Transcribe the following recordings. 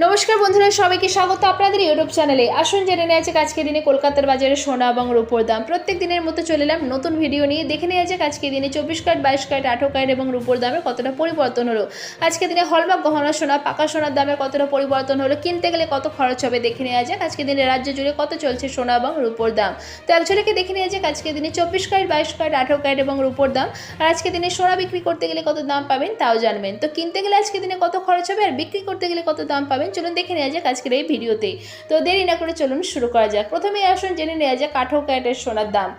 নমস্কার বন্ধুরা, সবাইকে স্বাগত আপনাদের ইউটিউব চ্যানেলে। আসুন জেনে নেওয়া যাক আজকে দিনে কলকাতার বাজারে সোনা এবং রূপোর দাম। প্রত্যেক দিনের মতো চলে এলাম নতুন ভিডিও নিয়ে। দেখে নেওয়া যাক আজকে দিনে 24 ক্যারেট, 22 ক্যারেট, 18 ক্যারেট এবং রূপোর দামে কতটা পরিবর্তন হলো। আজকে দিনে হলমার্ক গহনা সোনা, পাকা সোনার দামে কতটা পরিবর্তন হলো, কিনতে গেলে কত খরচ হবে দেখে নেওয়া যাক। আজকে দিনে রাজ্য জুড়ে কত চলছে সোনা এবং রূপোর দাম। তো একজনকে দেখে নেওয়া যাক আজকে দিনে 24 ক্যারেট, 22 ক্যারেট, 18 ক্যারেট এবং রূপোর দাম। আর আজকে দিনে সোনা বিক্রি করতে গেলে কত দাম পাবেন তাও জানবেন। তো কিনতে গেলে আজকে দিনে কত খরচ হবে আর বিক্রি করতে গেলে কত দাম পাবেন, চলুন দেখে নেওয়া যাক আজকের এই ভিডিওতে। তো দেরি না করে চলুন শুরু করা যাক। প্রথমে আসুন জেনে নেওয়া যাক 18 ক্যারেটের সোনার দাম।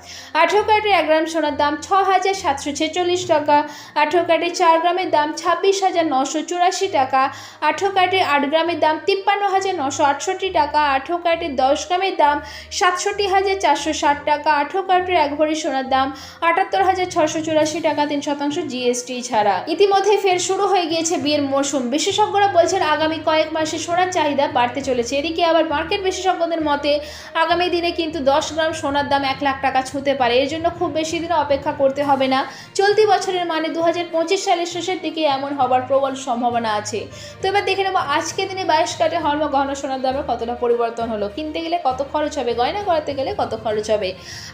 18 ক্যারেটের 1 গ্রাম সোনার দাম 6,746 টাকা। 18 ক্যারেটের 4 গ্রামের দাম 26,984 টাকা। 18 ক্যারেটের 8 গ্রামের দাম 53,968 টাকা। 18 ক্যারেটের 10 গ্রামের দাম 67,460 টাকা। 18 ক্যারেটের 1 ভরি সোনার দাম 78,684 টাকা 3% জিএসটি ছাড়া। ইতিমধ্যে ফের শুরু হয়ে গিয়েছে বিয়ের মৌসুম। বিশেষজ্ঞরা বলছেন আগামী কয়েক মাসে সোনার চাহিদা বাড়তে চলেছে। এদিকে আবার মার্কেট বিশেষজ্ঞদের মতে আগামী দিনে কিন্তু 10 গ্রাম সোনার দাম 1 লাখ টাকা ছুঁতে পারে। এর জন্য খুব বেশি দিন অপেক্ষা করতে হবে না। চলতি বছরের মানে 2025 সালের শেষের দিকে এমন হবার প্রবল সম্ভাবনা আছে। তো এবার দেখে নেব আজকে দিনে 22 ক্যারেটে হলমার্ক গহনা সোনার দামে কতটা পরিবর্তন হলো, কিনতে গেলে কত খরচ হবে, গয়না করাতে গেলে কত খরচ হবে।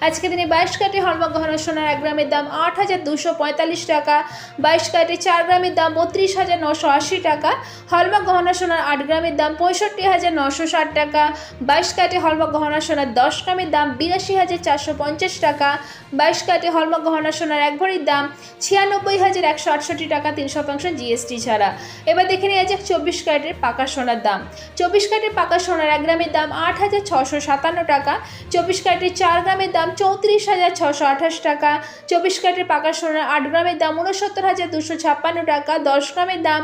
আজকে দিনে 22 ক্যারেটে হলমার্ক গহনা সোনার 1 গ্রামের দাম 8,245 টাকা। 22 ক্যারেটে 4 গ্রামের দাম 32,980 টাকা। হলমার্ক গহনা সোনার 8 গ্রামের দাম 65,960 টাকা। 22 ক্যারেটে হলমার্ক গহনা সোনার 10 গ্রামের দাম 82,450 টাকা। 22 ক্যারেটে হলমার্ক গহনা সোনার 1 ভরির দাম 96,168 টাকা 3% জিএসটি ছাড়া। এবার দেখে নেওয়া যাক 24 ক্যারেটের পাকা সোনার দাম। 24 ক্যারেটের পাকা সোনার 1 গ্রামের দাম 8,657 টাকা। 24 ক্যারেটের 4 গ্রামের দাম 34,628 টাকা। 24 ক্যারেটের পাকা সোনার 8 গ্রামের দাম 69,256 টাকা। 10 গ্রামের দাম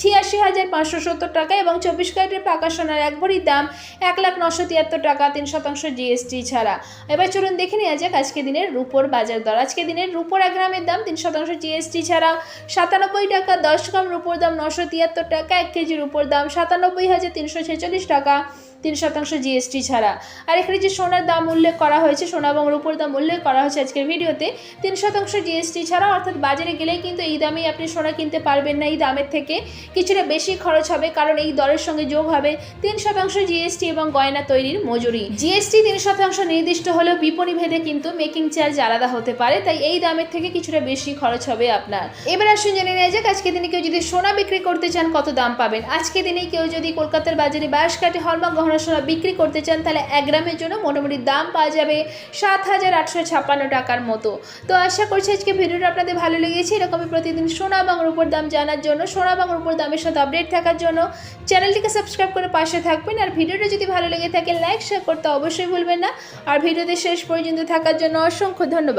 86,570 টাকা এবং 24 ক্যারেটের পাকা সোনার 1 ভরির দাম 1,0973 টাকা 3% জিএসটি ছাড়া। এবার চলুন দেখে নেওয়া যাক আজকে দিনের রূপোর বাজার দর। আজকে দিনের রূপোর 1 গ্রামের দাম 3% জিএসটি ছাড়া 97 টাকা। 10 গ্রাম রূপোর দাম 973 টাকা। 1 কেজি রূপোর দাম 97,346 টাকা 3% জিএসটি ছাড়া। আর এখানে যে সোনার দাম উল্লেখ করা হয়েছে, সোনা এবং রূপোর দাম উল্লেখ করা হয়েছে আজকের ভিডিওতে 3% জিএসটি ছাড়া, অর্থাৎ বাজারে গেলেই কিন্তু এই দামেই আপনি সোনা কিনতে পারবেন না। এই দামের থেকে কিছুটা বেশি খরচ হবে, কারণ এই দরের সঙ্গে যোগ হবে 3% জিএসটি এবং গয়না তৈরির মজুরি। জিএসটি 3% নির্দিষ্ট হলেও বিপণী ভেদে কিন্তু মেকিং চার্জ আলাদা হতে পারে, তাই এই দামের থেকে কিছুটা বেশি খরচ হবে আপনার। এবার আসুন জেনে নেওয়া যাক আজকে দিনে কেউ যদি সোনা বিক্রি করতে চান কত দাম পাবেন। আজকে দিনে কেউ যদি কলকাতার বাজারে 22 ক্যারেটে হলমার্ক গহনা সোনা বিক্রি করতে চান তাহলে 1 গ্রামের জন্য মোটামুটি দাম পাওয়া যাবে 7,856 টাকার মতো। তো আশা করছি আজকে ভিডিওটা আপনাদের ভালো লেগেছে। এরকমই প্রতিদিন সোনা এবং রূপোর দাম জানার জন্য, সোনা এবং রূপোর দামের সাথে আপডেট থাকার জন্য চ্যানেলটিকে সাবস্ক্রাইব করে পাশে থাকবেন। আর ভিডিওটা যদি ভালো লেগে থাকে লাইক শেয়ার করতে অবশ্যই ভুলবেন না। আর ভিডিওতে শেষ পর্যন্ত থাকার জন্য অসংখ্য ধন্যবাদ।